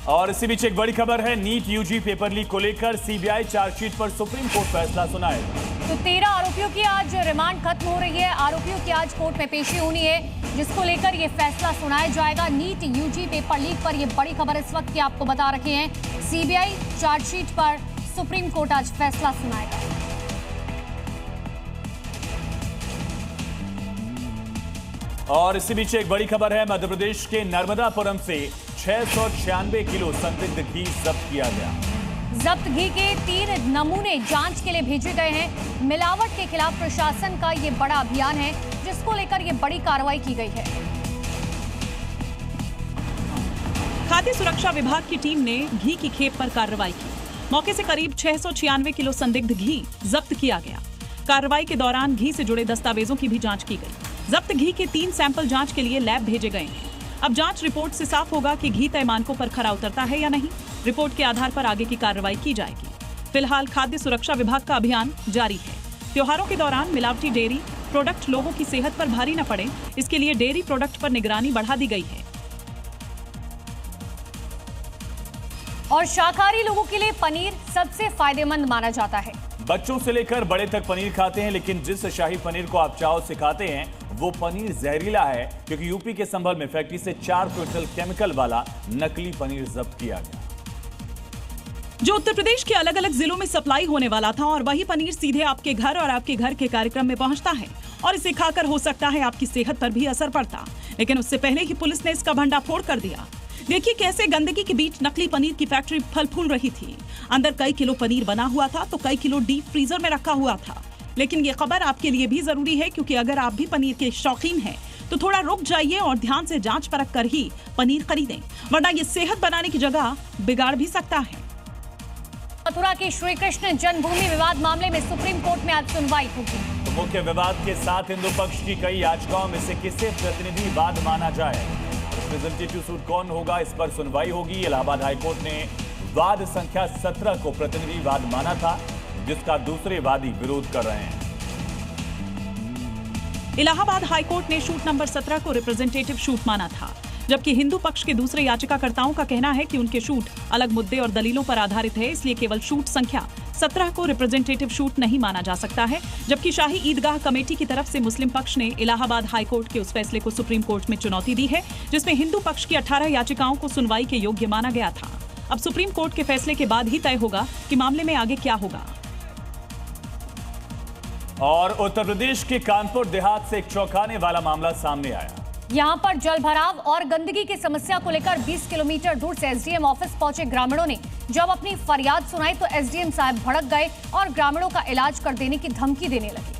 और इसी बीच एक बड़ी खबर है, नीट यूजी पेपर लीक को लेकर सीबीआई चार्जशीट पर सुप्रीम कोर्ट फैसला सुनाएगा। तो 13 आरोपियों की आज रिमांड खत्म हो रही है। आरोपियों की आज कोर्ट में पेशी होनी है, जिसको लेकर ये फैसला सुनाया जाएगा। नीट यूजी पेपर लीक पर ये बड़ी खबर इस वक्त की आपको बता रखे हैं। सीबीआई चार्जशीट पर सुप्रीम कोर्ट आज फैसला सुनाएगा। और इसी बीच एक बड़ी खबर है, मध्यप्रदेश के नर्मदापुरम से 696 किलो संदिग्ध घी जब्त किया गया। जब्त घी के 3 नमूने जांच के लिए भेजे गए हैं। मिलावट के खिलाफ प्रशासन का ये बड़ा अभियान है, जिसको लेकर ये बड़ी कार्रवाई की गई है। खाद्य सुरक्षा विभाग की टीम ने घी की खेप पर कार्रवाई की। मौके से करीब 696 किलो संदिग्ध घी जब्त किया गया। कार्रवाई के दौरान घी से जुड़े दस्तावेजों की भी जांच की गई। जब्त घी के 3 सैंपल जांच के लिए लैब भेजे गए हैं। अब जांच रिपोर्ट से साफ होगा कि घी तय मानकों पर खरा उतरता है या नहीं। रिपोर्ट के आधार पर आगे की कार्रवाई की जाएगी। फिलहाल खाद्य सुरक्षा विभाग का अभियान जारी है। त्योहारों के दौरान मिलावटी डेयरी प्रोडक्ट लोगों की सेहत पर भारी न पड़े, इसके लिए डेयरी प्रोडक्ट पर निगरानी बढ़ा दी गई है। और शाकाहारी लोगों के लिए पनीर सबसे फायदेमंद माना जाता है। बच्चों से लेकर बड़े तक पनीर खाते हैं, लेकिन जिस शाही पनीर को आप चाव से खाते हैं वो पनीर जहरीला है, क्योंकि यूपी के संभल में फैक्ट्री से 4 क्विंटल केमिकल वाला नकली पनीर जब्त किया गया, जो उत्तर प्रदेश के अलग अलग जिलों में सप्लाई होने वाला था। और वही पनीर सीधे आपके घर और आपके घर के कार्यक्रम में पहुंचता है और इसे खाकर हो सकता है आपकी सेहत पर भी असर पड़ता। लेकिन उससे पहले ही पुलिस ने इसका भंडाफोड़ कर दिया। देखिए कैसे गंदगी के बीच नकली पनीर की फैक्ट्री फल फूल रही थी। अंदर कई किलो पनीर बना हुआ था तो कई किलो डीप फ्रीजर में रखा हुआ था। लेकिन ये खबर आपके लिए भी जरूरी है, क्योंकि अगर आप भी पनीर के शौकीन हैं तो थोड़ा रुक जाइए और ध्यान से जांच परख कर ही पनीर खरीदें, वरना ये सेहत बनाने की जगह बिगाड़ भी सकता है। मथुरा के श्री कृष्ण जन्मभूमि विवाद मामले में सुप्रीम कोर्ट में आज सुनवाई होगी। तो मुख्य विवाद के साथ हिंदू पक्ष की कई याचिकाओं में से किसे प्रतिनिधि वाद माना जाए, रिप्रेजेंटेटिव सूट कौन होगा, इस पर सुनवाई होगी। इलाहाबाद हाईकोर्ट ने वाद संख्या 17 को प्रतिनिधि वाद माना था, जिसका दूसरे वादी विरोध कर रहे हैं। इलाहाबाद हाईकोर्ट ने शूट नंबर 17 को रिप्रेजेंटेटिव शूट माना था, जबकि हिंदू पक्ष के दूसरे याचिकाकर्ताओं का कहना है कि उनके शूट अलग मुद्दे और दलीलों पर आधारित है, इसलिए केवल शूट संख्या 17 को रिप्रेजेंटेटिव शूट नहीं माना जा सकता है। जबकि शाही ईदगाह कमेटी की तरफ से मुस्लिम पक्ष ने इलाहाबाद हाईकोर्ट के उस फैसले को सुप्रीम कोर्ट में चुनौती दी है, जिसमें हिंदू पक्ष की 18 याचिकाओं को सुनवाई के योग्य माना गया था। अब सुप्रीम कोर्ट के फैसले के बाद ही तय होगा कि मामले में आगे क्या होगा। और उत्तर प्रदेश के कानपुर देहात से एक चौंकाने वाला मामला सामने आया। यहाँ पर जल भराव और गंदगी की समस्या को लेकर 20 किलोमीटर दूर से एसडीएम ऑफिस पहुंचे ग्रामीणों ने जब अपनी फरियाद सुनाई तो एसडीएम साहब भड़क गए और ग्रामीणों का इलाज कर देने की धमकी देने लगे।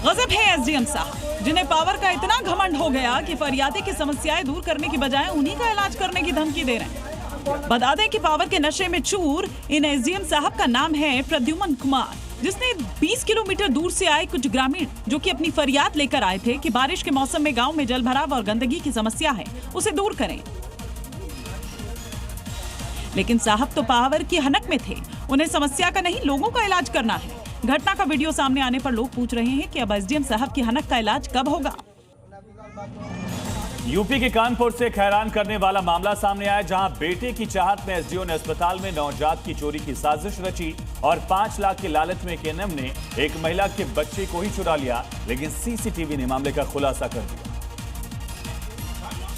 गजब है एसडीएम साहब, जिन्हें पावर का इतना घमंड हो गया कि फरियादी की समस्याएं दूर करने की बजाय उन्हीं का इलाज करने की धमकी दे रहे हैं। बता दें कि पावर के नशे में चूर इन एसडीएम साहब का नाम है प्रद्युमन कुमार, जिसने 20 किलोमीटर दूर से आए कुछ ग्रामीण जो कि अपनी फरियाद लेकर आए थे कि बारिश के मौसम में गांव में जल भराव और गंदगी की समस्या है, उसे दूर करें। लेकिन साहब तो पावर की हनक में थे, उन्हें समस्या का नहीं लोगों का इलाज करना है। घटना का वीडियो सामने आने पर लोग पूछ रहे हैं कि अब एसडीएम साहब की हनक का इलाज कब होगा। यूपी के कानपुर से हैरान करने वाला मामला सामने आया, जहां बेटे की चाहत में एसडीओ ने अस्पताल में नवजात की चोरी की साजिश रची और 5 लाख के लालच में एएनएम ने एक महिला के बच्चे को ही चुरा लिया, लेकिन सीसीटीवी ने मामले का खुलासा कर दिया।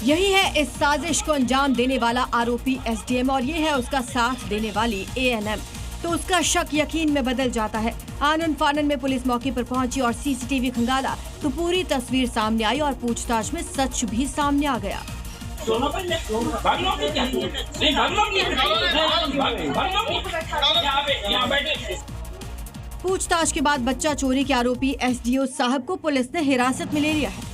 यही है इस साजिश को अंजाम देने वाला आरोपी एसडीएम और ये है उसका साथ देने वाली एएनएम। तो उसका शक यकीन में बदल जाता है। आनन फानन में पुलिस मौके पर पहुंची और सीसीटीवी खंगाला तो पूरी तस्वीर सामने आई और पूछताछ में सच भी सामने आ गया। पूछताछ के बाद बच्चा चोरी के आरोपी एसडीओ साहब को पुलिस ने हिरासत में ले लिया है।